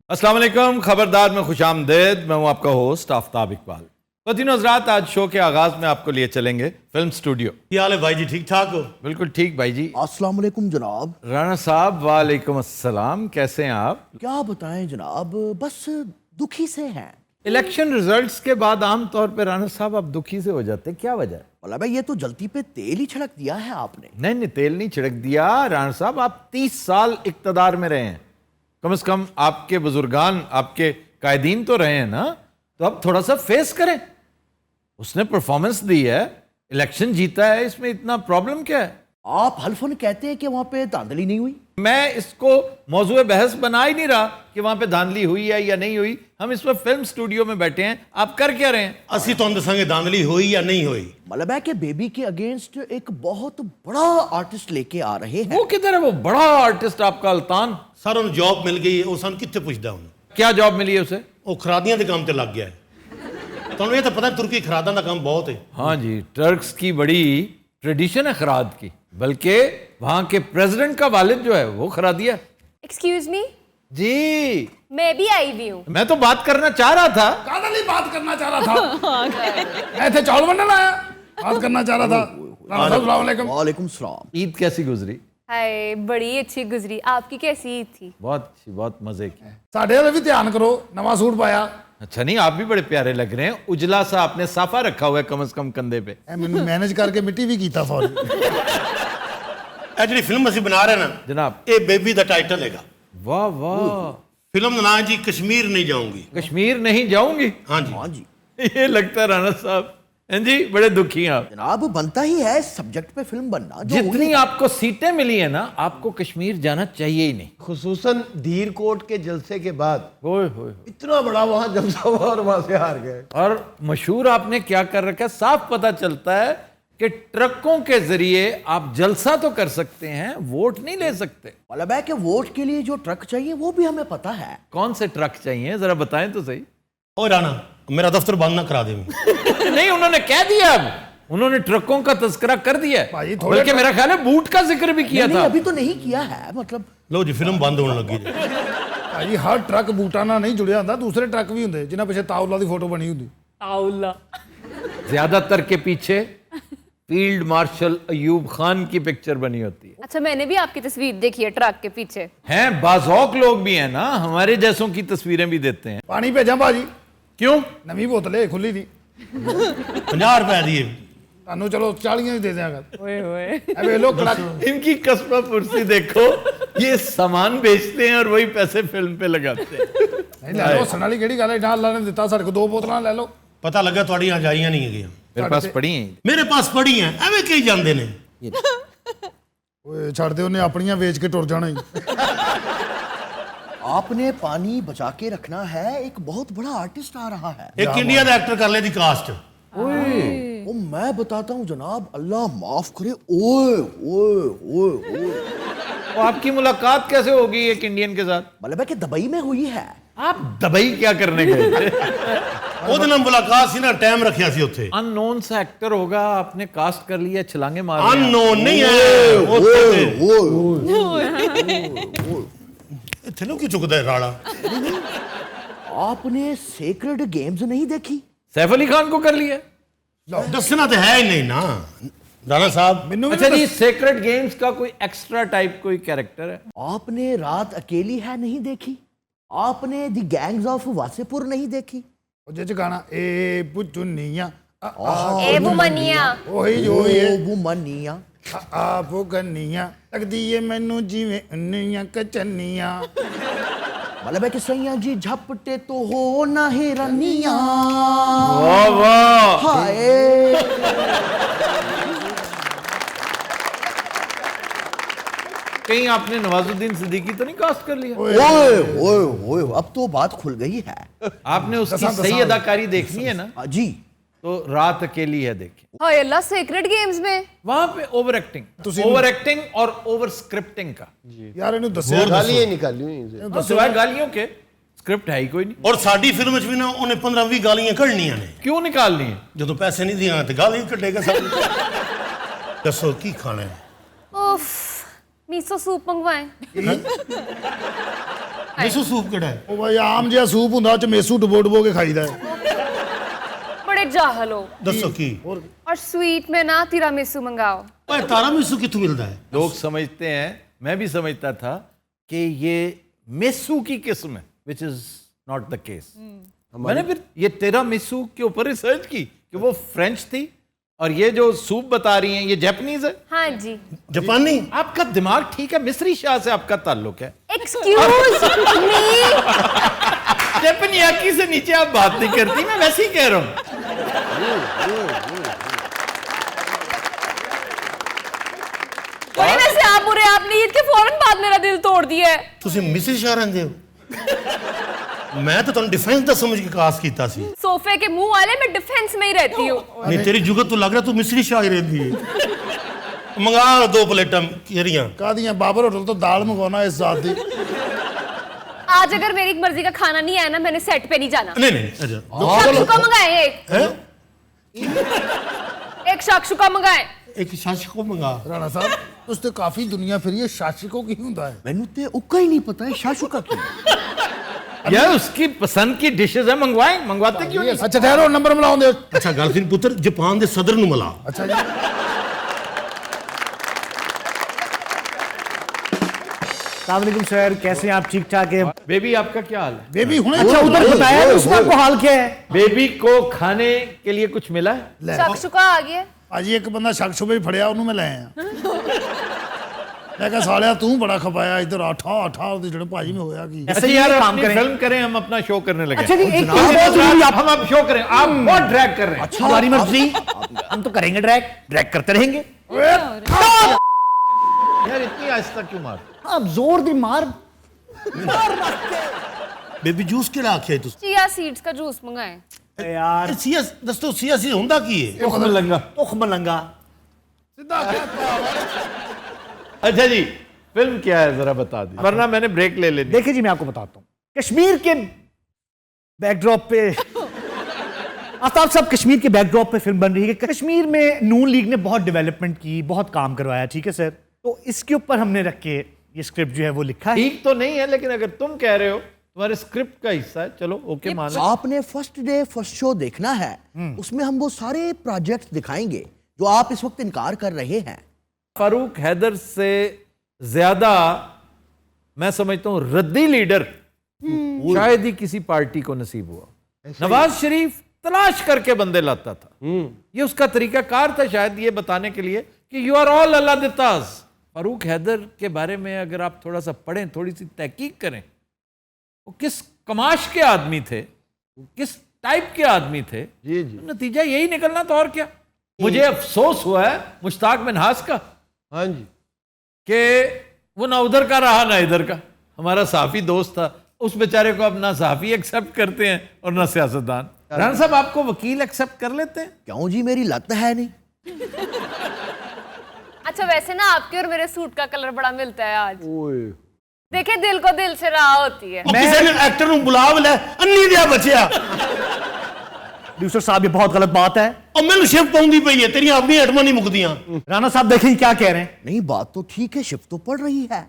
अस्सलाम वालेकुम, खबरदार में खुशामदेद। मैं हूं आपका होस्ट आफ्ताब इकबाल। ख़वातीन हज़रात, आज शो के आगाज़ में आपको लिए चलेंगे फिल्म स्टूडियो। क्या हाल है भाई जी, ठीक ठाक हो? बिल्कुल ठीक भाई जी। अस्सलाम वालेकुम जनाब। राना साहब वालेकुम अस्सलाम, कैसे हैं आप? क्या बताएं जनाब, बस दुखी से हैं। इलेक्शन रिजल्ट्स के बाद आम तौर पे राना साहब आप दुखी से हो जाते हैं, क्या वजह है? बोला भाई, ये तो जल्दी पे तेल ही छिड़क दिया है आपने। नहीं, तेल नहीं छिड़क दिया राना साहब, आप 30 साल इक्तदार में रहे हैं। कम से कम आपके बुजुर्गान, आपके कायदीन तो रहे हैं ना, तो अब थोड़ा सा फेस करें। उसने परफॉर्मेंस दी है, इलेक्शन जीता है, इसमें इतना प्रॉब्लम क्या है? आप हल्फन कहते हैं कि वहां पे धांधली नहीं हुई। मैं इसको मौजूद बहस बना ही नहीं रहा कि वहां पे धांधली हुई है या नहीं हुई। हम इस वक्त फिल्म स्टूडियो में बैठे हैं, आप कर क्या रहे हैं? असि तो दसांगे धांधली हुई या नहीं हुई। मतलब है कि बेबी के अगेंस्ट एक बहुत बड़ा आर्टिस्ट लेके आ रहे हैं। वो किधर है वो बड़ा आर्टिस्ट आपका अल्तान? सर उन्हें जॉब मिल गई है, वो सन कितने पुछदा हूं। क्या जॉब मिली है उसे? वो खरादियां के काम ते लग गया है। ਤੁਹਾਨੂੰ ਇਹ ਤਾਂ ਪਤਾ तुर्की खरादा का काम बहुत है। हाँ जी, टर्क्स की बड़ी ट्रेडिशन है खराद की, बल्कि वहां के प्रेसिडेंट का वालिद जो है वो खरादिया। एक्सक्यूज मी, जी मैं भी आई हुई हूँ। मैं तो बात करना चाह रहा था। कादल ही बात करना चाह रहा था। मैं थे चावल बनने आया, बात करना चाह रहा था। अस्सलाम वालेकुम। वालेकुम सलाम। ईद कैसी गुजरी? हाय, बड़ी अच्छी गुजरी। आपकी कैसी ईद थी? बहुत अच्छी, बहुत मजे की। साढ़े वाले भी ध्यान करो, नवा सूट पाया। अच्छा नहीं, आप भी बड़े प्यारे लग रहे हैं। उजला सा आपने साफा रखा हुआ है कम से कम कंधे पे। मैंने मैनेज करके मिट्टी भी कीता फौरी। ਇਹ ਜਿਹੜੀ ਫਿਲਮ ਅਸੀਂ ਬਣਾ ਰਹੇ ਨਾ जनाब, ਇਹ ਬੇਬੀ ਦਾ ਟਾਈਟਲ ਹੈਗਾ। वाह वाह। ਫਿਲਮ ਦਾ ਨਾਮ ਜੀ ਕਸ਼ਮੀਰ ਨਹੀਂ ਜਾਊਂਗੀ। कश्मीर नहीं जाऊंगी। हाँ जी। हाँ जी ये लगता है राणा साहब, हैं जी, बड़े दुखी हैं आप। जनाब, बनता ही है सब्जेक्ट पे फिल्म बनना। जो जितनी आपको सीटें मिली है ना, आपको कश्मीर जाना चाहिए ही नहीं। खुसूसन धीर कोट के जलसे के बाद ओए होए। इतना बड़ा वहां जलसा हुआ और वहां से हार गए। और मशहूर आपने क्या कर रखा है, साफ पता चलता है कि ट्रकों के जरिए आप जलसा तो कर सकते हैं, वोट नहीं ले सकते। मतलब है कि वोट के लिए जो ट्रक चाहिए वो भी हमें पता है। कौन से ट्रक चाहिए जरा बताएं तो सही। ओ राना, मेरा दफ्तर बंद ना करा दे। नहीं, उन्होंने कह दिया, अब उन्होंने ट्रकों का तस्करा कर दिया है। भाई, थोड़े बल्कि मेरा ख्याल है बूट का जिक्र भी किया नहीं, था। अभी तो नहीं किया है। मतलब लो जी, फिल्म बंद होने लगी जी। ਭਾਜੀ ਹਰ ਟਰੱਕ ਬੂਟਾਂ ਨਾਲ ਨਹੀਂ ਜੁੜਿਆ ਹੁੰਦਾ, ਦੂਸਰੇ ਟਰੱਕ ਵੀ ਹੁੰਦੇ ਜਿਨ੍ਹਾਂ ਪਿੱਛੇ ਤਾਉਲਾ ਦੀ ਫੋਟੋ ਬਣੀ ਹੁੰਦੀ। आउला। ज्यादातर के पीछे फील्ड मार्शल अयूब खान की पिक्चर बनी होती है। अच्छा, मैंने भी आपकी तस्वीर देखी है ट्रक के पीछे। हैं बाज़ौक लोग भी हैं ना, हमारे जैसों की तस्वीरें भी देते हैं। ਪਾਣੀ ਭੇਜਾਂ ਭਾਜੀ? क्यों? ਨਵੀਂ ਬੋਤਲ ਹੈ, ਖੁੱਲੀ ਦੀ। 50 रुपए दिए। ਤੁਹਾਨੂੰ ਚਲੋ 40 ਦੀ ਦੇ ਦਿਆਂਗਾ। ओए ओए। ਇਹ ਵੇਖ ਲੋ ਕੜਕ। इनकी कस्बा पुरसी देखो, ये सामान बेचते हैं और वही पैसे फिल्म पे लगाते हैं। ਨਹੀਂ ਲੈ ਲਓ, ਹੱਸਣ ਵਾਲੀ ਕਿਹੜੀ ਗੱਲ ਹੈ? ਨਾ ਅੱਲਾ ਨੇ ਦਿੱਤਾ, ਸਾਡੇ ਕੋਲ 2 ਬੋਤਲਾਂ ਲੈ ਲਓ। पता लगा ਤੁਹਾਡੀਆਂ ਜਾਈਆਂ नहीं है। मेरे पास पड़ी हैं। मेरे पास पड़ी हैं, ਐਵੇਂ ਕਹੀ ਜਾਂਦੇ ਨੇ। ਓਏ ਛੱਡ ਦੇ, ਉਹਨੇ ਆਪਣੀਆਂ ਵੇਚ ਕੇ ਟੁਰ ਜਾਣਾ ਹੀ। आपने पानी बचा के रखना है, एक बहुत बड़ा आर्टिस्ट आ रहा है। एक इंडिया ਦਾ ਐਕਟਰ ਕਰ ਲੈ ਦੀ ਕਾਸਟ। ओ मैं बताता हूँ जनाब, अल्लाह माफ करे। ओए ओए ओए ओए, तो आपकी मुलाकात कैसे होगी एक इंडियन के साथ? मतलब है कि दुबई में हुई है। आप दुबई क्या करने गए थे? ਉਹਦੇ ਨਾਲ ਮੁਲਾਕਾਤ ਸੀ ਨਾ, ਟਾਈਮ ਰੱਖਿਆ ਸੀ ਉੱਥੇ। अननोन सा एक्टर होगा, आपने कास्ट कर लिया, छलांगे मार रहे हैं। ਅਨਨੋਨ ਨਹੀਂ ਹੈ ਉੱਥੇ। ਇੱਥੇ ਨੂੰ ਕੀ ਚੁੱਕਦਾ ਹੈ ਰਾਲਾ? आपने सेक्रेड गेम्स नहीं देखी? सैफ अली खान को कर लिया। ਦੱਸਣਾ ਤਾਂ ਹੈ ਹੀ ਨਹੀਂ ਨਾ ਰਾਣਾ ਸਾਹਿਬ। ਮੈਨੂੰ अच्छा जी, सेक्रेट गेम्स का कोई एक्स्ट्रा टाइप कोई कैरेक्टर है? आपने रात अकेली है नहीं देखी? आपने दी गैंग्स ऑफ वासेपुर नहीं देखी? ਉਹ ਚ ਗਾਣਾ ਏ ਪੁੱਚੁਨੀਆਂ ए बुमनिया। ਉਹੀ ਜੋ ਹੀ ਹੈ। ओ बुमनिया। ਆਪ ਗੰਨੀਆਂ ਲੱਗਦੀ ਏ ਮੈਨੂੰ ਜਿਵੇਂ ਅੰਨੀਆਂ ਕਚੰਨੀਆਂ। मतलब है कि सैया जी झपटे तो हो ना हिरनिया। वाह वाह। हाय, कहीं आपने नवाजुद्दीन सिद्दीकी तो नहीं कास्ट कर लिया? ओए ओए ओए, अब तो बात खुल गई है। आपने उसकी दसा- सही दसा- अदाकारी देखनी है ना, जी तो रात अकेली है देखी। हाय अल्लाह, सीक्रेट गेम्स में वहां पे ओवर एक्टिंग, तुसी- ओवर एक्टिंग और ओवर स्क्रिप्टिंग का। ਯਾਰ ਇਹਨੂੰ ਦੱਸਿਆ गालियां निकाली हुई इनसे। और सिवाय गालियों के स्क्रिप्ट है ही कोई नहीं। ਔਰ ਸਾਡੀ ਫਿਲਮ ਵਿੱਚ ਵੀ ਨਾ ਉਹਨੇ 15-20 ਗਾਲੀਆਂ ਕੱਢਣੀਆਂ ਨੇ। क्यों निकालनी है? ਜਦੋਂ ਪੈਸੇ ਨਹੀਂ ਦਿਆਂ ਤੇ ਗਾਲੀ ਕੱਢੇਗਾ ਸਭ। ਦੱਸੋ ਕੀ ਖਾਣਾ ਹੈ? उफ, मिसो सूप मंगवाएं। ਮਿਸੂ ਸੂਪ ਕਿਹੜਾ ਹੈ? ਉਹ ਭਾਈ ਆਮ ਜਿਹਾ ਸੂਪ ਹੁੰਦਾ ਉਹ ਚ ਮੇਸੂ ਡਬੋ ਡਬੋ ਕੇ ਖਾਈਦਾ ਹੈ। बड़े जाहल हो। ਦੱਸੋ ਕੀ? और स्वीट में ना तिरामिसू मंगाओ। ਓਏ ਤਾਰਾ ਮਿਸੂ ਕਿੱਥੋਂ ਮਿਲਦਾ ਹੈ? लोग समझते हैं, मैं भी समझता था कि ये मेसू की किस्म है, which is not the case. मैंने फिर ये तेरा मेसू के ऊपर रिसर्च की कि वो फ्रेंच थी और ये जो सूप बता रही हैं ये जापानीज है। हाँ जी। जापानी? आपका दिमाग ठीक है, मिस्री शाह से आपका ताल्लुक है। Excuse me. जापानियाकी से नीचे आप बात नहीं करती, मैं वैसे ही कह रहा हूं। बड़े वैसे आप बुरे, आपने ईद के फौरन बाद मेरा दिल तोड़ दिया है। ਤੁਸੀਂ ਮਿਸਰ ਸ਼ਾਹ ਰਹਿੰਦੇ ਹੋ? ਮੈਂ ਤਾਂ ਤੁਹਾਨੂੰ ਡਿਫੈਂਸ ਦਾ ਸਮਝ ਕੇ ਕਾਸ ਕੀਤਾ ਸੀ। सोफे के मुंह वाले मैं डिफेंस में ही रहती हूँ। ਨਹੀਂ ਤੇਰੀ ਜੁਗਤ ਤੋਂ ਲੱਗ ਰਿਹਾ ਤੂੰ ਮਿਸਰੀ ਸ਼ਾਹ ਹੀ ਰਹਿੰਦੀ ਹੈ। ਮੰਗਾ 2 ਪਲੇਟਾਂ ਕਿਹੜੀਆਂ? ਕਾਹਦੀਆਂ ਬਾਬਰ ਹੋਟਲ ਤੋਂ ਦਾਲ ਮੰਗਵਾਉਣਾ ਇਸ ਜ਼ਾਤ ਦੀ। आज अगर मेरी मर्जी का खाना नहीं आया ना, मैंने सेट पे नहीं जाना। ਨਹੀਂ ਨਹੀਂ ਅਜਾ शाक्षुका मंगाए एक। ਹੈ एक शाक्षुका मंगाए। ਇੱਕ ਸ਼ਾਸ਼ ਕੋ ਮੰਗਾ। ਰਾਣਾ ਸਾਹਿਬ ਤੁਸੀਂ ਤੇ ਕਾਫੀ ਦੁਨੀਆ ਫਿਰੀ ਹੈ, ਸ਼ਾਸ਼ਿਕੋ ਕੀ ਹੁੰਦਾ ਹੈ? मैनू ते उक्का ही नहीं पता है शाशुका की। यार उसकी पसंद की डिशेज है, मंगवाते क्यों नहीं? ਅੱਛਾ ਠਹਿਰੋ, ਨੰਬਰ ਮਿਲਾਉਂਦੇ। ਅੱਛਾ ਗੱਲ ਸੁਣ ਪੁੱਤਰ, ਜਾਪਾਨ ਦੇ ਸਦਰ ਨੂੰ ਮਿਲਾ। ਅੱਛਾ ਜੀ। अस्सलाम सर, कैसे हैं आप? ठीक ठाक है? बेबी आपका क्या हाल है? ਬੇਬੀ ਹੁਣੇ अच्छा उधर बताया नहीं उसने आपको हाल क्या है? बेबी को खाने के लिए कुछ मिला है? शाक्षुका आ गया। ਭਾਜੀ ਇੱਕ ਬੰਦਾ ਸ਼ੱਕ ਸ਼ੁਬੇ ਹੀ ਫੜਿਆ, ਉਹਨੂੰ ਮੈਂ ਲੈ ਆਇਆ। ਮੈਂ ਕਿਹਾ ਸਾਲਿਆ ਤੂੰ ਬੜਾ ਖਪਾਇਆ ਇੱਧਰ, ਆਠਾ ਉਹਦੇ ਜਿਹੜੇ ਭਾਜੀ में ਹੋਇਆ ਕੀ? ऐसे अच्छा ही यार काम अपनी करें। फिल्म करें, हम अपना शो करने लगे। अच्छा जी, एक जनाब, चीज़ बहुत जरूरी, आप हम अब शो करें, आप बहुत ड्रैग कर रहे हैं। अच्छा हमारी मर्जी, हम तो करेंगे ड्रैग करते रहेंगे। यार इतनी आहिस्ता क्यों मार? आप जोर दी मार। ਬੇਬੀ ਜੂਸ ਕਿਹੜਾ ਆਖਿਆ ਤੁਸੀਂ? चिया सीड्स का जूस मंगाए। यार ਸੀਆ ਦੱਸੋ, ਸੀਆ ਸੀ ਹੁੰਦਾ ਕੀ ਹੈ? तुख मलंगा। ਸਿੱਧਾ ਕਹਿਤਾ। अच्छा जी, फिल्म क्या है जरा बता दी, वरना मैंने ब्रेक ले लेनी। देखिए जी, मैं आपको बताता हूँ। कश्मीर के बैकड्रॉप पे आफ्ताब साहब, कश्मीर के बैकड्रॉप पे फिल्म बन रही है। कश्मीर में नून लीग ने बहुत डेवलपमेंट की, बहुत काम करवाया, ठीक है सर? तो इसके ऊपर हमने रख के ये स्क्रिप्ट जो है वो लिखा है। ठीक तो नहीं है, लेकिन अगर तुम कह रहे हो तुम्हारे स्क्रिप्ट का हिस्सा है, चलो ओके मान लो। आपने फर्स्ट डे फर्स्ट शो देखना है, उसमें हम वो सारे प्रोजेक्ट्स दिखाएंगे जो आप इस वक्त इनकार कर रहे हैं। फारूक हैदर से ज्यादा मैं समझता हूं रद्दी लीडर शायद ही किसी पार्टी को नसीब हुआ। नवाज शरीफ तलाश करके बंदे लाता था, ये उसका तरीकाकार था शायद ये बताने के लिए कि यू आर ऑल अल्लाह दिताज। फारूक हैदर के बारे में अगर आप थोड़ा सा पढ़ें, थोड़ी सी तहकीक करें, वो किस कमाश के आदमी थे, किस टाइप के आदमी थे, जी जी, तो नतीजा यही निकलना था। और क्या, मुझे अफसोस हुआ है मुश्ताक मिनहास का हाँ जी, कि वो ना उधर का रहा ना इधर का। हमारा साफी दोस्त था, उस बेचारे को अब ना साफी एक्सेप्ट करते हैं और ना सियासतदान। राणा साहब, आपको वकील एक्सेप्ट कर लेते हैं? क्यों जी, मेरी लत है नहीं। अच्छा वैसे ना आपके और मेरे सूट का कलर बड़ा मिलता है आज। ओए देखिए दिल को दिल से राह होती है। ਉਹ ਕਿਸੇ ਨੇ ਐਕਟਰ ਨੂੰ ਬੁਲਾ ਲੈ, ਅੰਨੀ ਦਿਆ ਬੱਚਿਆ। प्रोड्यूसर साहब, ये बहुत गलत बात है। ਉਹ ਮੈਨੂੰ ਸ਼ਿਫਟ ਆਉਂਦੀ ਪਈ ਹੈ, ਤੇਰੀਆਂ ਆਪਣੀਆਂ ਆਈਟਮਾਂ ਨਹੀਂ ਮੁੱਕਦੀਆਂ। राणा साहब देखें क्या कह रहे हैं। नहीं, बात तो ठीक है, शिफ्ट तो पड़ रही है।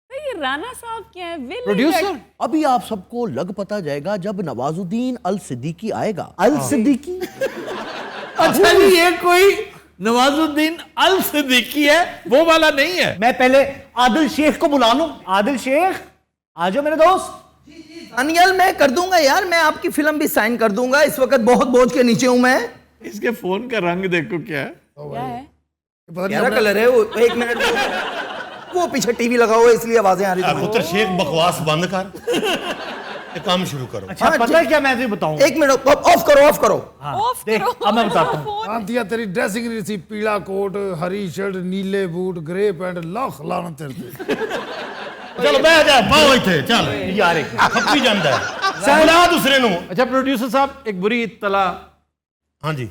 ये राणा साहब क्या है? विल प्रोड्यूसर अभी आप सबको लग पता जाएगा जब नवाजुद्दीन अल सिद्दीकी आएगा। अल सिद्दीकी? अच्छा जी, ये कोई नवाजुद्दीन अल सिद्दीकी है, वो वाला नहीं है। मैं पहले आदिल शेख को बुला लूं। आदिल शेख, आ जाओ मेरे दोस्त। दानियल, मैं कर दूंगा यार, मैं आपकी फिल्म भी साइन कर दूंगा। इस वक्त बहुत बोझ के नीचे हूं मैं। इसके फोन का रंग देखो क्या है। क्या है? ਪਤਾ ਨਹੀਂ क्या कलर है वो? एक मिनट, वो पीछे टीवी लगा हुआ है इसलिए आवाजें आ रही ਆ थी। ਪੁੱਤਰ ਸ਼ੇਖ ਬਕਵਾਸ ਬੰਦ ਕਰ ਤੇ ਕੰਮ ਸ਼ੁਰੂ ਕਰੋ। अच्छा, पता है क्या, मैं तुझे बताऊं। एक मिनट, ऑफ करो, ऑफ करो। हाँ, ऑफ देख, करो। अब मैं बताता हूं। फोन ਆਂਤੀਆ ਤੇਰੀ ਡਰੈਸਿੰਗ ਨਹੀਂ ਸੀ, ਪੀਲਾ ਕੋਟ, ਹਰੀ ਸ਼ਰਟ, ਨੀਲੇ ਬੂਟ, ਗ੍ਰੇ ਪੈਂਟ, ਲੱਖ ਲਾਣ ਤੇਰੇ ਤੇ। ਚਲ ਬਹਿ ਜਾ, ਪਾਓ ਇੱਥੇ ਚੱਲ। यार एक ਖੱਪੀ ਜਾਂਦਾ ਹੈ, ਬੁਲਾ ਦੂਸਰੇ ਨੂੰ। अच्छा प्रोड्यूसर साहब, एक बुरी इत्तला, ਹਾਂਜੀ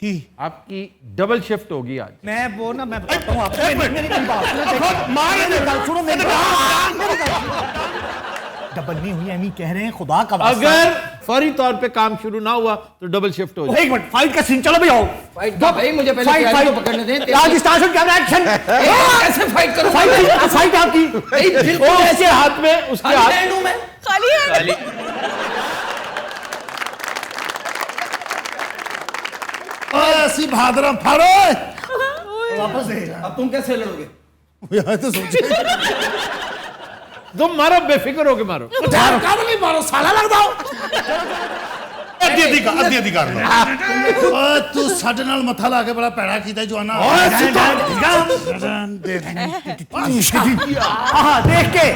ਕੀ? आपकी डबल शिफ्ट होगी आज। मैं वो ना, मैं बताता हूं आपको। मेरी बात सुनो, मेरी बात सुनो, मेरी बात। डबल नहीं हुई, एमी कह रहे हैं, खुदा का वास्ता। अगर फौरी तौर पे काम शुरू ना हुआ तो डबल शिफ्ट हो जाए। एक मिनट, फाइट का सीन, चलो भाई आओ। फाइट का भाई, मुझे पहले प्यारी को पकड़ने दें। आज स्टार्ट कैमरा एक्शन। कैसे फाइट करो? फाइट आपकी बिल्कुल उसके हाथ में, उसके हाथ हैंड हूं मैं। खाली है। ऐसी भादरा फाड़ो वापस दे अब तुम कैसे लड़ोगे? यार तो सोचे तुम मारो, बेफिक्र होके मारो। काट नहीं मारो साला लग जाओ ਅੱਧੀ ਅੱਧੀ ਕਰ ਲਓ। ਓਏ ਤੂੰ ਸਾਡੇ ਨਾਲ ਮੱਥਾ ਲਾ ਕੇ ਬੜਾ ਪੈੜਾ ਕੀਤਾ ਜਵਾਨਾ हाँ देख के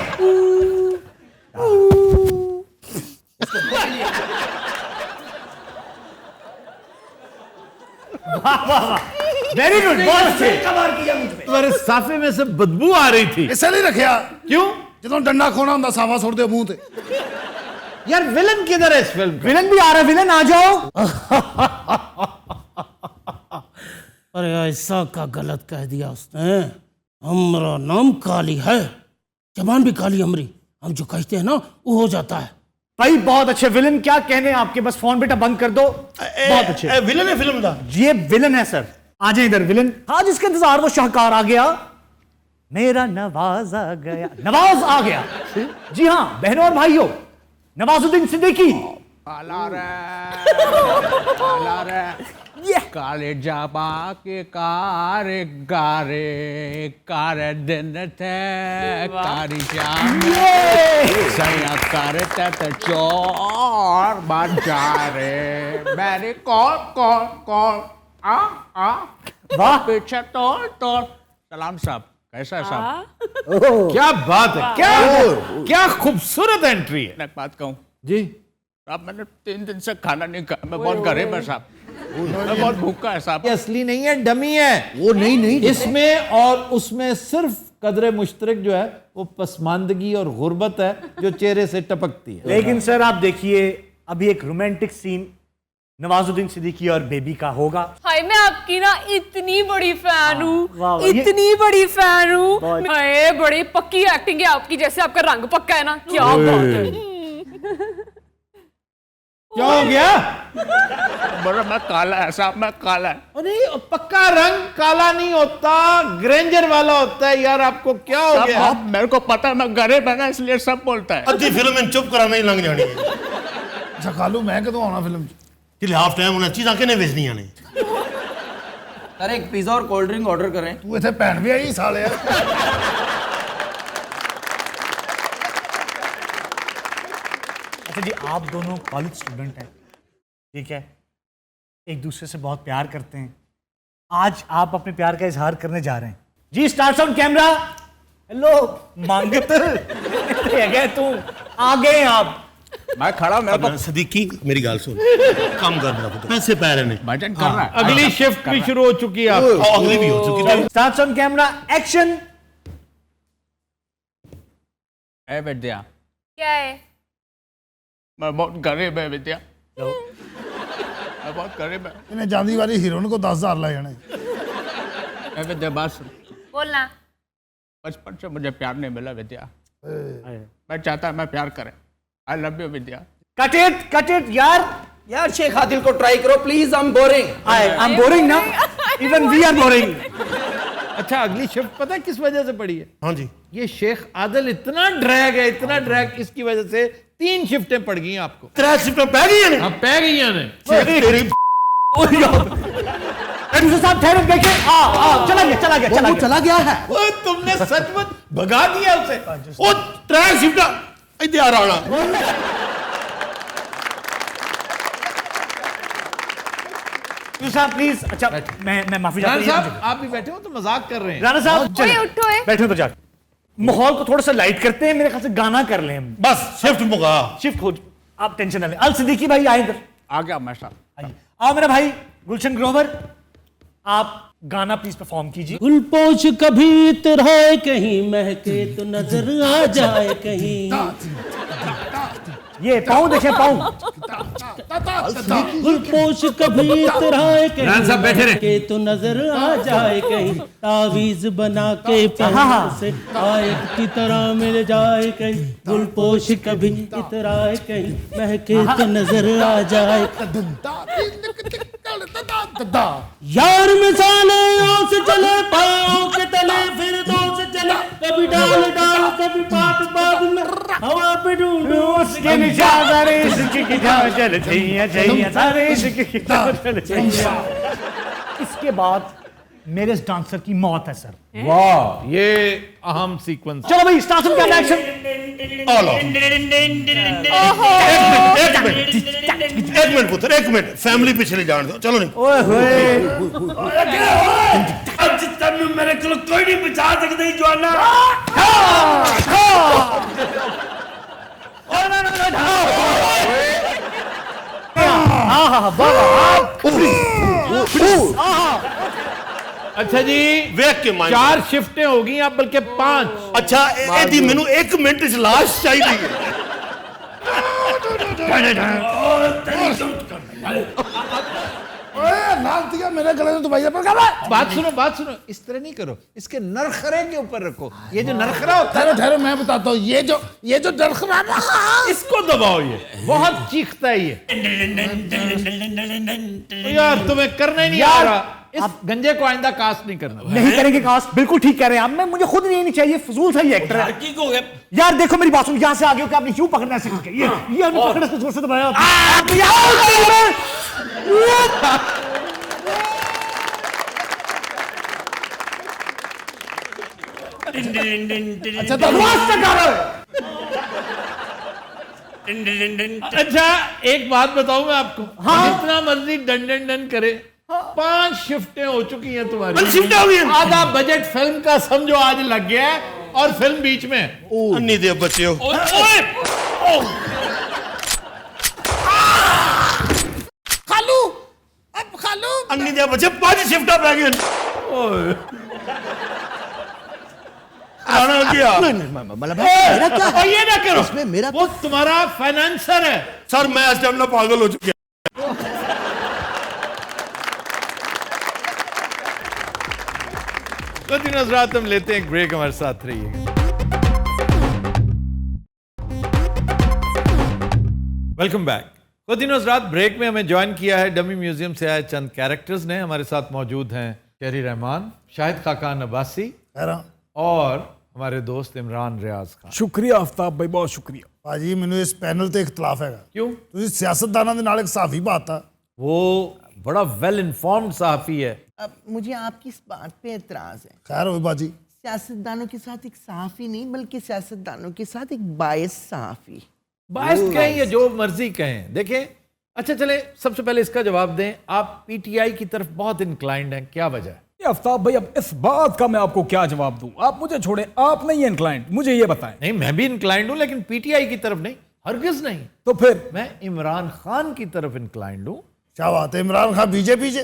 वेरी गुड, बहुत अच्छे। कमाल किया मुझ पे। तुम्हारे साफे में से बदबू आ रही थी। ਇਸੇ ਲਈ ਰੱਖਿਆ क्यों? ਜਦੋਂ ਡੰਡਾ ਖੋਣਾ ਹੁੰਦਾ ਸਾਵਾ ਸੁੱਟਦੇ ਮੂੰਹ ਤੇ यार विलन किधर है इस फिल्म का? विलन भी आ रहा है, विलन आ जाओ। अरे ऐसा का गलत कह दिया उसने। हमारा नाम काली है, जबान भी काली हमरी, हम जो कहते हैं ना वो हो जाता है। भाई बहुत अच्छे विलन, क्या कहने आपके, बस फोन बेटा बंद कर दो। बहुत अच्छे। विलन है फिल्म का। ये विलन है सर। आ जाए इधर विलन। आज इसके इंतजार वो शाहकार आ गया, मेरा नवाज आ गया, नवाज आ गया। जी हाँ बहनों और भाइयों, नवाजुद्दीन सिद्दीकी। काले जाबा के कारे गारे कारे दिन थे कारी जाम सैया करते तो चोर बाजारे मेरे कौन आ वाह पीछे तोड़ सलाम साहब, कैसा है साहब? क्या बात है, क्या खूबसूरत एंट्री है। मैं एक बात कहूँ जी, साहब, मैंने 3 दिन से खाना नहीं खाया, मैं बहुत गरीब है साहब, मैं बहुत भूखा है साहब। ये असली नहीं है, डमी है। वो नहीं इसमें और उसमें सिर्फ कदरे मुश्तरक जो है वो पसमानदगी और गुर्बत है जो चेहरे से टपकती है। लेकिन सर आप देखिए, अभी एक रोमांटिक सीन नवाजुद्दीन सिद्दीकी और बेबी का होगा। हाय मैं आपकी ना इतनी बड़ी फैन वाह, हूँ, ये- इतनी बड़ी फैन हूँ। बहुत- हाय बड़ी पक्की एक्टिंग है आपकी, जैसे आपका रंग पक्का है ना। क्या बात है। क्या हो गया? बोला मैं काला है साहब, मैं काला है। अरे पक्का रंग काला नहीं होता, ग्रेंजर वाला होता है यार। आपको क्या हो साहब, गया? आप मेरे को पता है मैं गरीब है ना, इसलिए सब बोलता है। ਅੱਧੀ ਫਿਲਮ ਇਹਨੂੰ ਚੁੱਪ ਕਰਾਣਾ ਹੀ ਲੰਘ ਜਾਣੀ ਹੈ। ਅੱਛਾ ਕਾਲੂ ਮੈਂ ਕਦੋਂ ਆਉਣਾ ਫਿਲਮ 'ਚ ਢਿੱਲੇ ਹਾਫ ਟਾਈਮ ਉਹਨਾਂ ਚੀਜ਼ਾਂ ਕਿਹਨੇ ਵੇਚਣੀਆਂ ਨੇ। सर एक पिज्जा और कोल्ड ड्रिंक ऑर्डर करें। ਤੂੰ ਇੱਥੇ ਭੈਣ ਵੀ ਆਈ ਸਾਲਿਆ अच्छा जी, आप दोनों कॉलेज स्टूडेंट हैं, ठीक है, एक दूसरे से बहुत प्यार करते हैं। आज आप अपने प्यार का इजहार करने जा रहे हैं। जी स्टार्ट साउंड कैमरा। हेलो मांगत गए तू, आ गए आप। मैं खड़ा हूं, मेरे को सदीकी मेरी गाल सुन, काम कर मेरा पुत्र, पैसे पै रहे ने, भजन कर रहा है। अगली शिफ्ट भी शुरू हो चुकी है आपकी। अगली भी हो चुकी है। Start sound camera action. ए विद्या, क्या है? मैं बहुत गरीब है विद्या, मैं बहुत गरीब है। ਇਹਨੇ ਜਾਂਦੀ ਵਾਰੀ ਹੀਰੋਇਨ ਕੋ 10,000 ਲੈ ਜਾਣੇ ए विद्या बात सुन, बोलना। बचपन से मुझे प्यार नहीं मिला विद्या, मैं चाहता मैं प्यार करें। I love you Vidya. Cut it यार। यार शेख आदिल को ट्राई करो please, I am boring. I am boring ना, इवन वी आर बोरिंग। अच्छा अगली शिफ्ट पता है किस वजह से पड़ी है? हाँ जी, ये शेख आदिल इतना ड्रैग है, इतना ड्रैग, इसकी वजह से 3 शिफ्टें पड़ गई हैं आपको। 3 शिफ्टां पै गई ने। हाँ पै गई हैं ने। तेरी प्रोड्यूसर साहब ठहरो, देखें। चला गया वो चला गया है। ओए, तुमने सचमुच भगा दिया उसे। ओ 3 शिफ्टां इधर आ रहा साहब प्लीज। अच्छा मैं माफी चाहता राणा हूं। साहब आप भी बैठे हो तो मजाक कर रहे हैं। राणा साहब ओए उठो ए। बैठो तो जाके माहौल को थोड़ा सा लाइट करते हैं। मेरे ख्याल से गाना कर लें हम। बस शिफ्ट मुका। शिफ्ट हो, आप टेंशन ना लें। अल सिद्दीकी भाई आए इधर, आ गया मैं साहब। आइए। आओ मेरा भाई गुलशन ग्रोवर, आप गाना प्लीज परफॉर्म कीजिए। गुल पोछ कभी इतराए कहीं महके तो नजर आ जाए कहीं। ये पाँव देखें, पाँव। गुलपोश कभी इतराए राना साहब बैठे रहे। के तो नजर आ जाए कहीं, तावीज बना के पहनने से आयत की तरह मिल जाए कहीं, गुलपोश कभी इतराए कहीं, महके तो नजर आ जाए। यार मिसाले से चले पाँव के तले, फिर दो से चले, कभी डाल डाल कभी बात बात में हवा पे ढूंढो उसके निशान सारे इसकी किताब चल छैया छैया सारे इसकी किताब चल छैया। इसके बाद मेरे इस डांसर की मौत है सर। वाह, ये अहम सीक्वेंस। चलो भाई स्टार्ट हो गया एक्शन। एक मिनट पुत्र, एक मिनट, फैमिली पिछले जान दो, चलो नहीं। ओए होए आज तक मेरे को कोई नहीं बचा सकता जवाना। अच्छा जी, वेख के माइंड 4 शिफ्टें होगी अब, बल्कि 5। अच्छा एदी मेनू 1 मिनट इस लाश चाहिए। लालतिया मेरे गले में दबाइया पर बात सुनो, इस तरह नहीं करो, इसके नरखरे के ऊपर रखो। ये जो नरखरा होता है, ठहरो ठहरो, मैं बताता हूँ, ये जो दरखरा इसको दबाओ। ये बहुत चीखता है ये। यार तुम्हें करना ही नहीं आ रहा। इस गंजे को आइंदा कास्ट नहीं करना। नहीं करेंगे कास्ट, बिल्कुल ठीक कह रहे हैं आप। मैं मुझे खुद नहीं चाहिए, फजूल सा ही एक्टर है। यार देखो मेरी बात सुनो, यहाँ से आगे हो, आपने क्यों पकड़ना है? ये हमने पकड़ा तो जोर से दबाया। अच्छा अच्छा, एक बात बताऊं मैं आपको। हाँ? जितना मर्जी डन डन डन करे, 5 शिफ्टें हो चुकी हैं तुम्हारी। शिफ्टें हो गई हैं। आधा बजट फिल्म का समझो आज लग गया है, और फिल्म बीच में। अन्नी दे बच्चे हो। खालू अन्नी दे बच्चे 5 शिफ्टा पै गए। आना क्या? और ये ना करो, इसमें मेरा वो तुम्हारा फाइनेंसर है। सर मैं इस टाइम ना पागल हो चुका। तो दिन हज़रात, हम लेते हैं एक ब्रेक, हमारे साथ रहिएगा। Welcome back. तो दिन हज़रात, ब्रेक में हमें ज्वाइन किया है डमी म्यूजियम से आए चंद कैरेक्टर्स ने। हमारे साथ मौजूद हैं शेरी रहमान, शाहिद खाकान अब्बासी और हमारे दोस्त इमरान रियाज खान। शुक्रिया आफ्ताब भाई, बहुत शुक्रिया। भाजी मैंने इस पैनल ते इख्तलाफ है। क्यों? ਤੁਸੀਂ ਸਿਆਸਤਦਾਨਾਂ ਦੇ ਨਾਲ ਇੱਕ ਸਾਫੀ ਬਾਤ ਆ। वो बड़ा वेल इन्फॉर्म्ड सहाफ़ी है। अब मुझे आपकी इस बात पे एतराज है। खैर हो बाजी, सियासतदानों के साथ एक सहाफ़ी नहीं, बल्कि सियासतदानों के साथ एक बायस सहाफ़ी। बायस कहें या जो मर्जी कहें, देखें। अच्छा चले, सबसे पहले इसका जवाब दें। आप पीटीआई की तरफ बहुत इंक्लाइंड हैं, क्या वजह है? आफ्ताब भाई, अब इस बात का मैं आपको क्या जवाब दूं? आप मुझे छोड़े, आप नहीं इंक्लाइंड, मुझे ये बताएं। नहीं, मैं भी इंक्लाइंड हूं, लेकिन पीटीआई की तरफ नहीं, हरगिज नहीं। तो फिर मैं इमरान खान की तरफ इंक्लाइंड हूं। क्या बात है? इमरान खान बीजेपी से?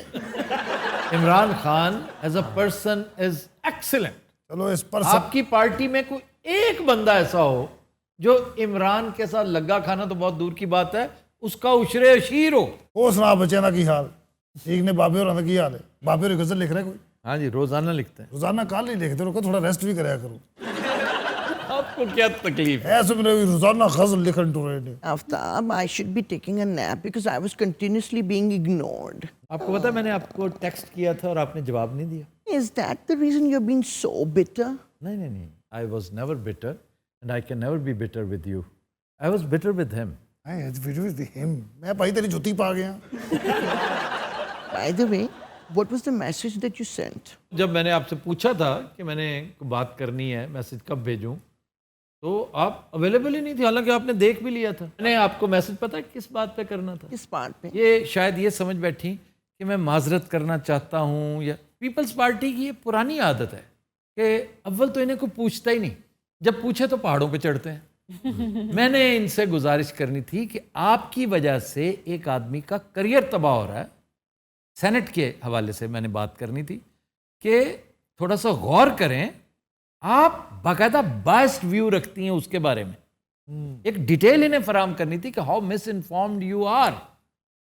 Imran Khan as a person is excellent. चलो इस पर आपकी पार्टी में कोई एक बंदा ऐसा हो जो इमरान के साथ लग्गा खाना तो बहुत दूर की बात है, उसका उशरे अशीर हो। वो सुना बच्चे ना की हाल ठीक ने? बाबे और की हाल है? बाबे और गजल लिख रहे कोई? हाँ जी, रोजाना लिखते हैं। रोजाना काल नहीं लिखते, रुको थोड़ा रेस्ट भी कराया करो। आपको क्या तकलीफ है? ऐसे मेरे रोजाना गजल लिखन टू रहे। Aftab, I should be taking a nap because I was continuously being ignored. आपको पता है मैंने आपको टेक्स्ट किया था और आपने जवाब नहीं दिया। Is that the reason you're being so bitter? नहीं नहीं नहीं, I was never bitter and I can never be bitter with you. I was bitter with him. मैं भाई तेरी जुती पा गया। By the way, what was the message that you sent? जब मैंने आपसे पूछा था कि मैंने बात करनी है, मैसेज कब भेजूं, तो आप अवेलेबल ही नहीं थे, हालांकि आपने देख भी लिया था। मैंने आपको मैसेज पता है किस बात पे करना था? किस बात पे? ये शायद ये समझ बैठी कि मैं माजरत करना चाहता हूँ, या पीपल्स पार्टी की ये पुरानी आदत है कि अव्वल तो इन्हें कोई पूछता ही नहीं, जब पूछे तो पहाड़ों पे चढ़ते हैं। मैंने इनसे गुजारिश करनी थी कि आपकी वजह से एक आदमी का करियर तबाह हो रहा है। सेनेट के हवाले से मैंने बात करनी थी कि थोड़ा सा गौर करें। आप बाकायदा बायस्ड व्यू रखती हैं उसके बारे में, एक डिटेल इन्हें फराम करनी थी कि how misinformed you are.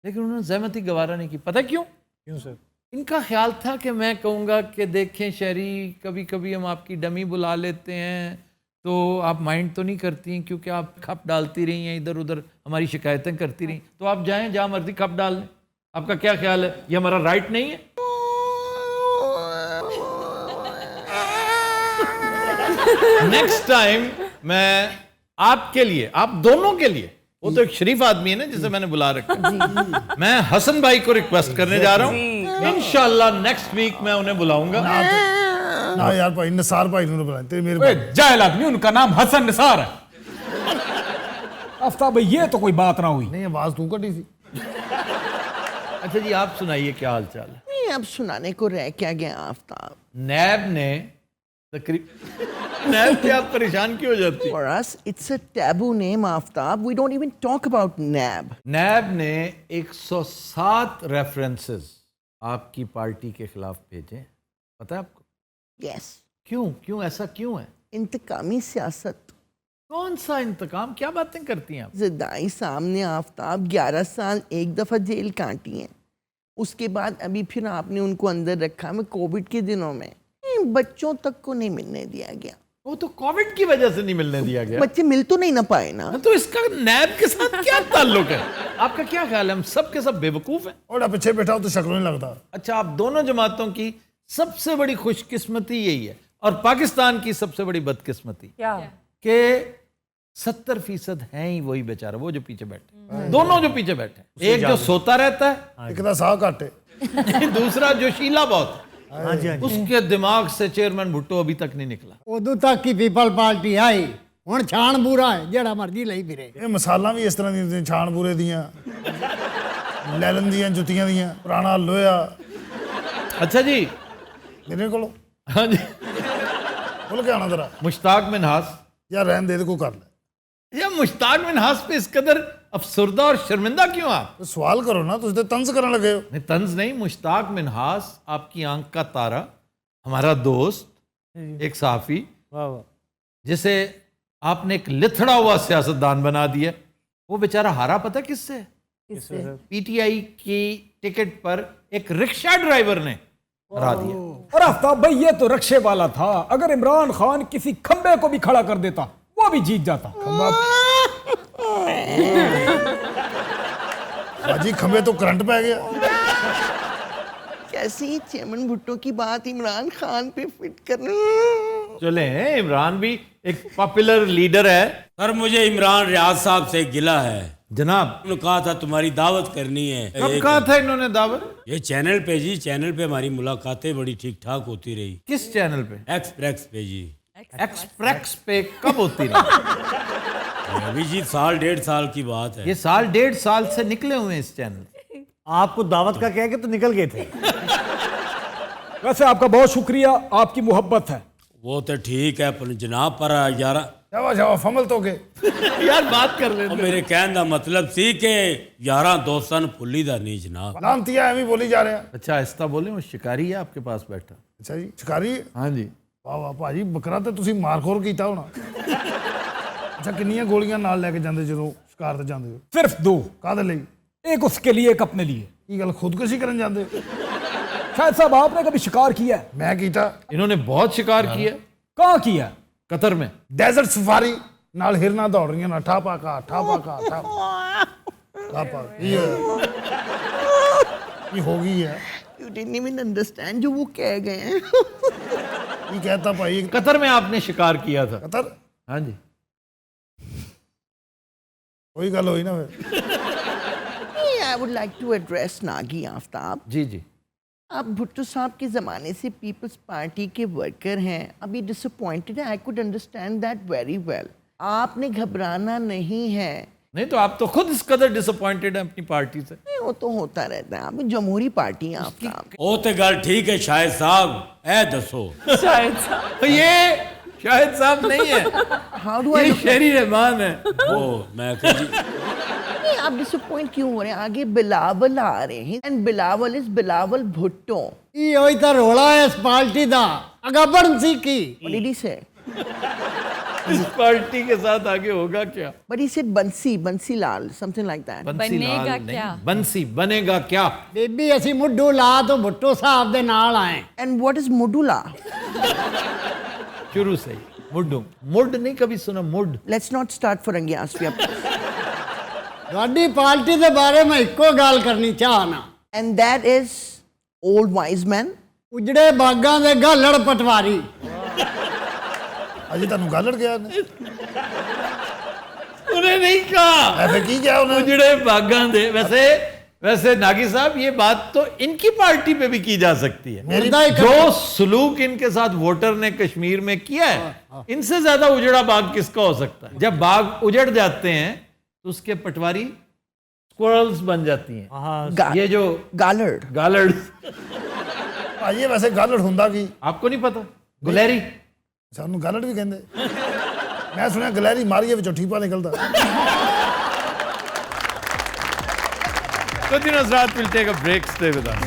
लेकिन उन्होंने जहमती गवारा नहीं की। पता क्यों? क्यों सर? इनका ख्याल था कि मैं कहूँगा कि देखें शहरी, कभी कभी हम आपकी डमी बुला लेते हैं तो आप माइंड तो नहीं करती हैं, क्योंकि आप खप डालती रही हैं, इधर उधर हमारी शिकायतें करती रही, तो आप जाएं जहाँ मर्जी खप डाल लें। आपका क्या ख्याल है, ये हमारा राइट नहीं है? नेक्स्ट टाइम मैं आपके लिए, आप दोनों के लिए, वो तो एक शरीफ आदमी है ना जिसे मैंने बुला रखा है, मैं हसन भाई को रिक्वेस्ट करने जा रहा हूँ, इंशाल्लाह नेक्स्ट वीक मैं उन्हें बुलाऊंगा। ना यार भाई, निसार भाई ने बुलाया, तेरी मेरे जाहिल आदमी, उनका नाम हसन निसार है। आफ्ताब भाई ये तो कोई बात ना हुई। नहीं, आवाज तू कटी थी। अच्छा जी, आप सुनाइए क्या हाल चाल है? नहीं, अब सुनाने को रह क्या गया आफ्ताब। नैब ने नैब से आप परेशान क्यों हो जाती? For us, it's a taboo name, Aftab. We don't even talk about NAB. नैब ने 107 रेफरेंसेस आपकी पार्टी के खिलाफ भेजे, पता है आपको? Yes. क्यों ऐसा क्यों है? इंतकामी सियासत। कौन सा इंतकाम, क्या बातें करती हैं आप? ज़दाई साहब ने आफ्ताब 11 साल एक दफ़ा जेल काटी है, उसके बाद अभी फिर आपने उनको अंदर रखा में कोविड के दिनों में, बच्चों तक को नहीं मिलने दिया गया। वो तो कोविड की वजह से नहीं मिलने दिया गया। बच्चे मिल तो नहीं ना पाए ना। तो इसका नैब के साथ क्या ताल्लुक है? आपका क्या ख्याल है, हम सब के सब बेवकूफ हैं? और पीछे बैठा हो तो शक्ल नहीं लगता। अच्छा, आप दोनों जमातों की सबसे बड़ी खुशकिस्मती यही है, और पाकिस्तान की सबसे बड़ी बदकिस्मती क्या कि 70% हैं ही वही बेचारा, वो जो पीछे बैठे, दोनों जो पीछे बैठे, एक जो सोता रहता है, एक सा काटे, दूसरा जो शीला बहुत, हाँ जी, हाँ जी। उसके दिमाग से चेयरमैन भुट्टो अभी तक नहीं निकला। उदू तक की पीपल पार्टी आई, हुण छान बूरा है, जेड़ा मर्जी लई फिरे। ये मिसालां भी इस तरह दी, छान बूरे दियां, लैलन दियां, जुत्तियां दियां, पुराना लोया। अच्छा जी, मेरे को हाँ जी, बोल के आना जरा। मुश्ताक मिनहास, यार रहन दे को कर ले। या मुश्ताक मिनहास पे इस कदर अफसरदा और शर्मिंदा क्यों आप? तो सवाल करो ना, तुझे तंज करने लगे हो। नहीं, तंज नहीं, मुश्ताक मिनहास आपकी आंख का तारा, हमारा दोस्त, एक सहाफी, जिसे आपने एक लिथड़ा हुआ सियासतदान बना दिया, वो बेचारा हारा पता किससे? पीटीआई की टिकट पर एक रिक्शा ड्राइवर ने हरा दिया। और आफ्ताब भाई ये तो रक्षे वाला था, अगर इमरान खान किसी खंबे को भी खड़ा कर देता वो भी जीत जाता। बाजी खंबे तो करंट पै गया। कैसी चेयरमैन भुट्टो की बात इमरान खान पे फिट करना। चले, इमरान भी एक पॉपुलर लीडर है। सर मुझे इमरान रियाज साहब से गिला है जनाब। उन्होंने कहा था तुम्हारी दावत करनी है। कब कहा था इन्होंने दावत? ये चैनल पे जी, चैनल पे हमारी मुलाकातें बड़ी ठीक ठाक होती रही। किस चैनल पे? एक्सप्रेस पे जी। एक्सप्रेस पे कब होती रही? अभी जी 1.5 साल की बात है। ये 1.5 साल से निकले हुए इस चैनल। आपको दावत का कह के तो निकल गए थे। वैसे आपका बहुत शुक्रिया, आपकी मोहब्बत है। वो तो ठीक है पर जनाब पर यार फमल तो के यार बात कर ले। मेरे कहने का मतलब सी के यारा दोस्तन फुल्ली दा नहीं जनाब। लांतिया एवं बोली जा रहे हैं। अच्छा आहिस्ता बोले, वो शिकारी है आपके पास बैठा। अच्छा जी, शिकारी? हाँ जी। वाह वाह भाजी, बकरा तो तुसी मारखोर कीता होना। अच्छा किन्नियां गोलियां नाल लेके जांदे जदों शिकार ते जांदे हो? सिर्फ 2। काहदे लई? एक उसके लिए, एक अपने लिए। की गल खुदकुशी करन जांदे? शायद साहब आपने कभी शिकार किया है? मैं कीता। इन्होंने बहुत शिकार किया। कहाँ किया? कतर में। डेजर्ट सफारी नाल हिरना दौड़ रही ना, ठापा का ठापा ये हो गई है। You didn't even understand जो वो कह गए हैं। ये कहता भाई कतर में आपने शिकार किया था? कतर? हाँ जी। कोई गल हुई ना फिर। I would like to address Nagi Aftab. जी जी। आप भुट्टो साहब के ज़माने से पीपल्स पार्टी के वर्कर हैं, अभी डिसअपॉइंटेड है। I could understand that very well. आपने घबराना नहीं है। नहीं तो आप तो खुद इस कदर डिसअपॉइंटेड हैं अपनी पार्टी से। नहीं, वो तो होता रहता है। आप जमहूरी पार्टी हैं आफ्ताब। वो तो गल ठीक है शाहिद साहब, ऐ दसो। शाहिद साहब? ये शाहिद साहब नहीं है। How do I ये शेरी रहमान है। ओ मैं नहीं, आप डिसअपॉइंट क्यों हो रहे हैं? आगे बिलावल आ रहे हैं एंड बिलावल इज बिलावल भुट्टो। ये होई ता रोला है इस पार्टी दा, अगा बढ़न सी की। What did he say? इस पार्टी के साथ आगे होगा क्या? But he said Bansi, Bansi Lal, something like that. बंसी बनेगा लाल नहीं, क्या? बंसी बनेगा क्या? ਬੀਬੀ ਅਸੀਂ ਮੁੱਢੂ ਲਾ ਤੋਂ ਭੁੱਟੋ ਸਾਹਿਬ ਦੇ ਨਾਲ ਆਏ And what is Modula? शुरू से ही मुड मुड नहीं कभी सुना मुड? Let's not start for Angyas. We are... ਤੁਹਾਡੀ ਪਾਰਟੀ ਦੇ ਬਾਰੇ ਮੈਂ ਇੱਕੋ ਗੱਲ ਕਰਨੀ ਚਾਹਨਾ And that is old wise man. ਉਜੜੇ ਬਾਗਾਂ ਦੇ ਗਾਲੜ ਪਟਵਾਰੀ अजी तेन गल अड़ गया ने उन्हें नहीं कहा। ऐसे की क्या उन्हें? उजड़े बागां दे। वैसे नागी साहब ये बात तो इनकी पार्टी पे भी की जा सकती है। जो सलूक इनके साथ वोटर ने कश्मीर में किया है, इनसे ज्यादा उजड़ा बाग किसका हो सकता है? जब बाग उजड़ जाते हैं तो उसके पटवारी स्क्वायरल्स बन जाती हैं। ये जो गालड़ भाई वैसे गालड़ हुंदा की आपको नहीं पता? गुलहरी सानू गालड़ भी कहंदे। मैं सुनिया गलहरी मारिए विचों ठीपा निकलदा। Good news, Rat. We'll take a break. Stay with us.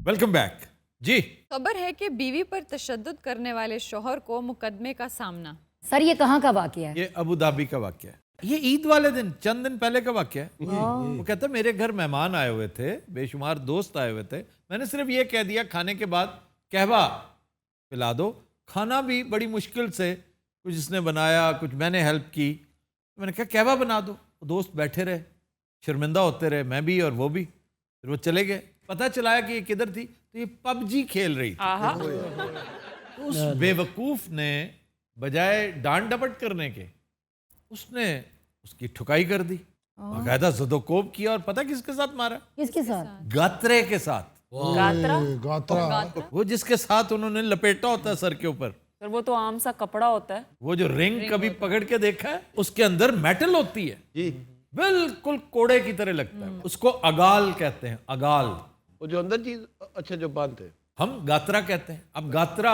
Welcome back. जी खबर है कि बीवी पर तशद्दुद करने वाले शौहर को मुकदमे का सामना। सर ये कहाँ का वाकया है? ये अबू धाबी का वाकया है। ये ईद वाले दिन चंद दिन पहले का वाकया है। वो कहता मेरे घर मेहमान आए हुए थे, बेशुमार दोस्त आए हुए थे, मैंने सिर्फ ये कह दिया खाने के बाद कहवा पिला दो। खाना भी बड़ी मुश्किल से कुछ इसने बनाया, कुछ मैंने हेल्प की। मैंने कहा कहवा बना दो। दोस्त बैठे रहे, शर्मिंदा होते रहे, मैं भी और वो भी। फिर वो चले गए। पता चलाया कि ये किधर थी, तो ये पबजी खेल रही थी। तो उस बेवकूफ ने बजाय डांट डपट करने के उसने उसकी ठुकाई कर दी, बाकायदा ज़दोकोब किया। और पता किसके साथ मारा? किसके साथ? गात्रे के साथ। गात्रा वो जिसके साथ उन्होंने लपेटा होता है सर के ऊपर। सर वो तो आम सा कपड़ा होता है। वो जो रिंग कभी पकड़ के देखा है, उसके अंदर मेटल होती है जी, बिल्कुल कोड़े की तरह लगता है। उसको अगाल कहते हैं। अगाल वो जो अंदर चीज अच्छा जो बांधते हैं, हम गात्रा कहते हैं। अब गात्रा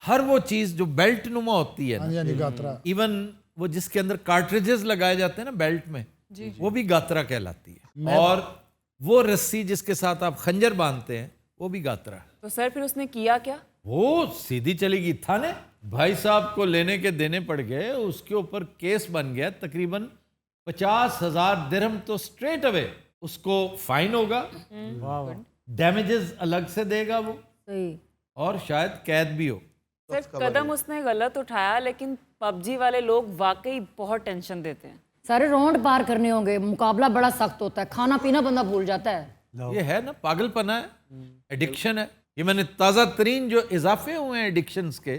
हर वो चीज जो बेल्ट नुमा होती है हाँ जी गात्रा, इवन वो जिसके अंदर कार्ट्रिजेस लगाए जाते हैं ना बेल्ट में, वो भी गात्रा कहलाती है। और वो रस्सी जिसके साथ आप खंजर बांधते हैं, वो भी गात्रा। तो सर फिर उसने किया क्या? वो सीधी चली गई थाने। भाई साहब को लेने के देने पड़ गए। उसके ऊपर केस बन गया। तकरीबन 50,000 दिरहम तो स्ट्रेट अवे उसको फाइन होगा, डैमेजेस अलग से देगा वो, और शायद कैद भी हो। सर कदम उसने गलत उठाया, लेकिन पबजी वाले लोग वाकई बहुत टेंशन देते हैं। सारे राउंड पार करने होंगे, मुकाबला बड़ा सख्त होता है, खाना पीना बंदा भूल जाता है। ये है ना पागलपना है, एडिक्शन है। ये मैंने ताज़ा तरीन जो इजाफे हुए हैं एडिक्शंस के,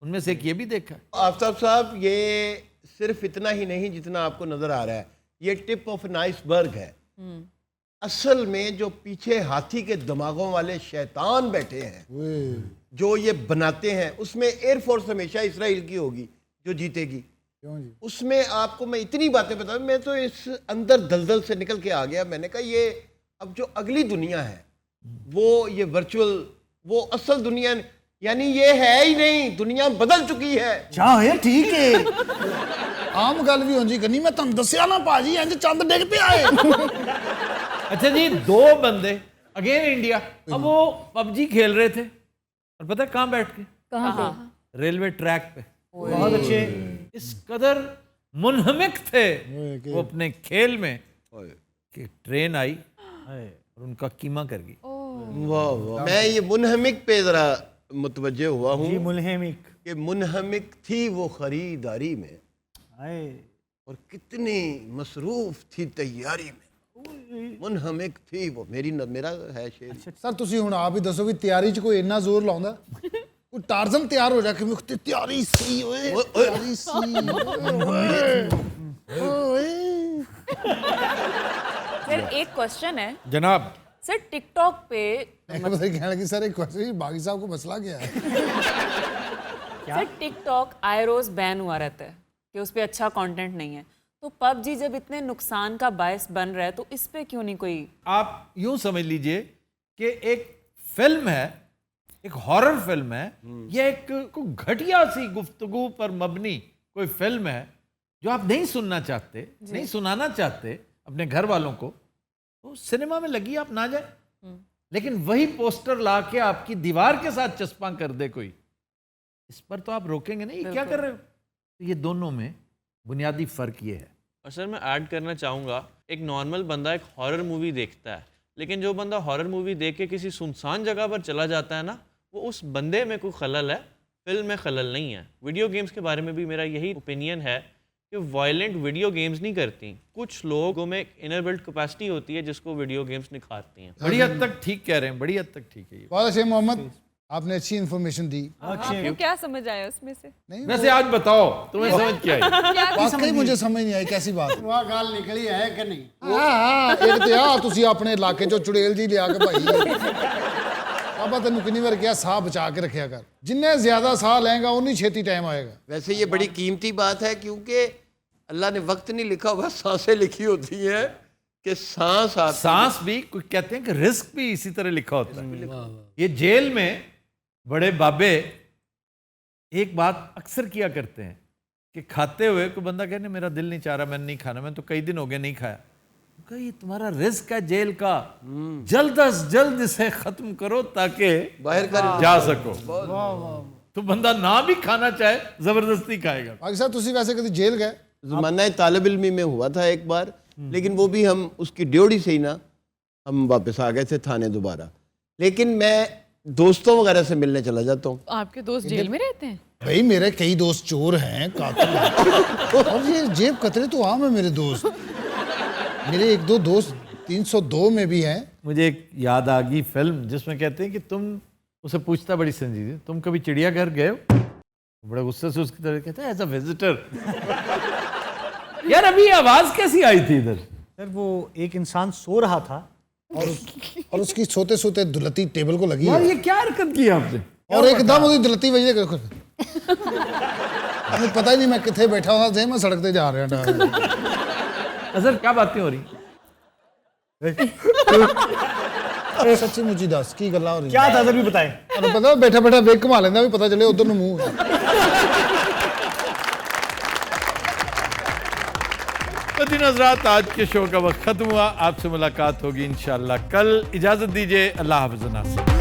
उनमें से एक ये भी देखा है। आफ्ताब साहब ये सिर्फ इतना ही नहीं जितना आपको नजर आ रहा है, ये टिप ऑफ एन आइसबर्ग है। असल में जो पीछे हाथी के दिमागों वाले शैतान बैठे हैं जो ये बनाते हैं, उसमें एयरफोर्स हमेशा इसराइल की होगी जो जीतेगी। उसमें आपको मैं इतनी बातें बता, मैं तो इस अंदर दलदल से निकल के आ गया। मैंने कहा ये अब जो अगली दुनिया है वो ये वर्चुअल, वो असल दुनिया यानी ये है ही नहीं, दुनिया बदल चुकी है। चाहे ठीक है आम गल भी होंजी करनी। मैं तुम दसिया ना भाजी इंज चंद डिग पे आए। अच्छा जी, दो बंदे अगेन इंडिया, अब वो पबजी खेल रहे थे और पता है कहाँ बैठ के? कहाँ पे? रेलवे ट्रैक पे। बहुत अच्छे। इस कदर मुनहमिक थे वो अपने खेल में कि ट्रेन आई और उनका कीमा कर गई। वाह वाह, मैं ये मुनहमिक पे जरा मुतवज्जे हुआ हूँ। मुनहमिक कि मुनहमिक थी वो खरीदारी में और कितनी मसरूफ थी तैयारी में। मुनहमिक थी वो। मेरा है शेर। सर तुसी हुण आप ही दसो भी तैयारी च कोई इन्ना जोर लाउंदा? कोई टार्जन तैयार हो जा कि मुख्त तैयारी सी ओए तैयारी सी ओए। सर एक क्वेश्चन है जनाब। सर टिकटॉक पे कहने लगी सर एक क्वेश्चन, बागी साहब को मसला क्या है? सर टिकटॉक आए रोज बैन हुआ रहता है कि उस पर अच्छा कंटेंट नहीं है, तो पबजी जब इतने नुकसान का बायस बन रहा है तो इस पे क्यों नहीं कोई? आप यूं समझ लीजिए कि एक फिल्म है, एक हॉरर फिल्म है, यह एक घटिया सी गुफ्तगू पर मबनी कोई फिल्म है जो आप नहीं सुनना चाहते, नहीं सुनाना चाहते अपने घर वालों को, तो सिनेमा में लगी आप ना जाए। लेकिन वही पोस्टर लाके आपकी दीवार के साथ चस्पा कर दे कोई, इस पर तो आप रोकेंगे नहीं, क्या कर रहे हो? तो ये दोनों में बुनियादी फर्क ये है। और सर मैं ऐड करना चाहूँगा, एक नॉर्मल बंदा एक हॉरर मूवी देखता है, लेकिन जो बंदा हॉरर मूवी देख के किसी सुनसान जगह पर चला जाता है ना, वो उस बंदे में कोई खलल है, फिल्म में खलल नहीं है। वीडियो गेम्स के बारे में भी मेरा यही ओपिनियन है कि वायलेंट वीडियो गेम्स नहीं करती, कुछ लोगों में इनर बिल्ट कैपेसिटी होती है जिसको वीडियो गेम्स निखारती हैं। बड़ी हद तक ठीक कह रहे हैं, बड़ी हद तक ठीक है। बहुत अच्छे मोहम्मद, आपने अच्छी इन्फॉर्मेशन दी। आपको क्या समझ आया उसमें से? नहीं वैसे आज बताओ तुम्हें समझ क्या आई? वाकई मुझे समझ नहीं आई कैसी बात है। वह गल निकली है कि नहीं? हाँ एक तो आ तुसी अपने इलाके चो चुड़ेल जी लिया के भाई बाबा तेन कितनी बार क्या साह बचा के रखा कर, जिन्ने ज्यादा साह लेगा उन्नी छेती टाइम आएगा। वैसे ये बड़ी कीमती बात है, क्योंकि अल्लाह ने वक्त नहीं लिखा हुआ, सांसें लिखी होती हैं कि सांस आती है। सांस भी कोई कहते हैं कि रिस्क भी इसी तरह लिखा होता है। ये जेल में बड़े बाबे एक बात अक्सर किया करते हैं कि खाते हुए कोई बंदा कहने मेरा दिल नहीं चाह रहा, मैंने नहीं खाना, मैं तो कई दिन हो गए नहीं खाया। ये तुम्हारा रिस्क है जेल का, जल्द अज जल्द इसे खत्म करो ताकि बाहर कर जा सको। तो बंदा ना भी खाना चाहे जबरदस्ती खाएगा। बाकी साहब तुसी वैसे कभी जेल गए? जमाना तालिब इल्मी में हुआ था एक बार, लेकिन वो भी हम उसकी ड्योड़ी से ही ना हम वापस आ गए थे थाने दोबारा। लेकिन मैं दोस्तों वगैरह से मिलने चला जाता हूँ। आपके दोस्त जेल में रहते हैं? भाई मेरे कई दोस्त चोर हैं, कातिल हैं। और ये जेब कतरे तो आम है मेरे दोस्त। मेरे एक दो दोस्त 302 में भी हैं। मुझे एक याद आ गई फिल्म जिसमें कहते हैं कि तुम उसे पूछता बड़ी संजीदगी, तुम कभी चिड़ियाघर गए हो? बड़े गुस्से से उसकी तरह कहते हैं एज अ विजिटर। यार अभी आवाज कैसी आई थी इधर? सर वो एक इंसान सो रहा था और उसकी सोते सोते दुलती टेबल को लगी यार है। ये क्या हरकत की आपने? और एकदम उसकी दुलती वजह हमें पता ही नहीं मैं कितने बैठा हुआ था, मैं सड़क पे जा रहा था। अजहर क्या बातें हो रही? सच्ची मुझी दस की गल्ला हो रही क्या था? भी बताएं। अरे पता बैठा बैठा वेग घुमा लेना भी पता चले उधर ਨੂੰ मुंह। तो हज़रात आज के शो का वक्त खत्म हुआ। आपसे मुलाकात होगी इंशाअल्लाह कल। इजाजत दीजिए, अल्लाह हाफ़िज़।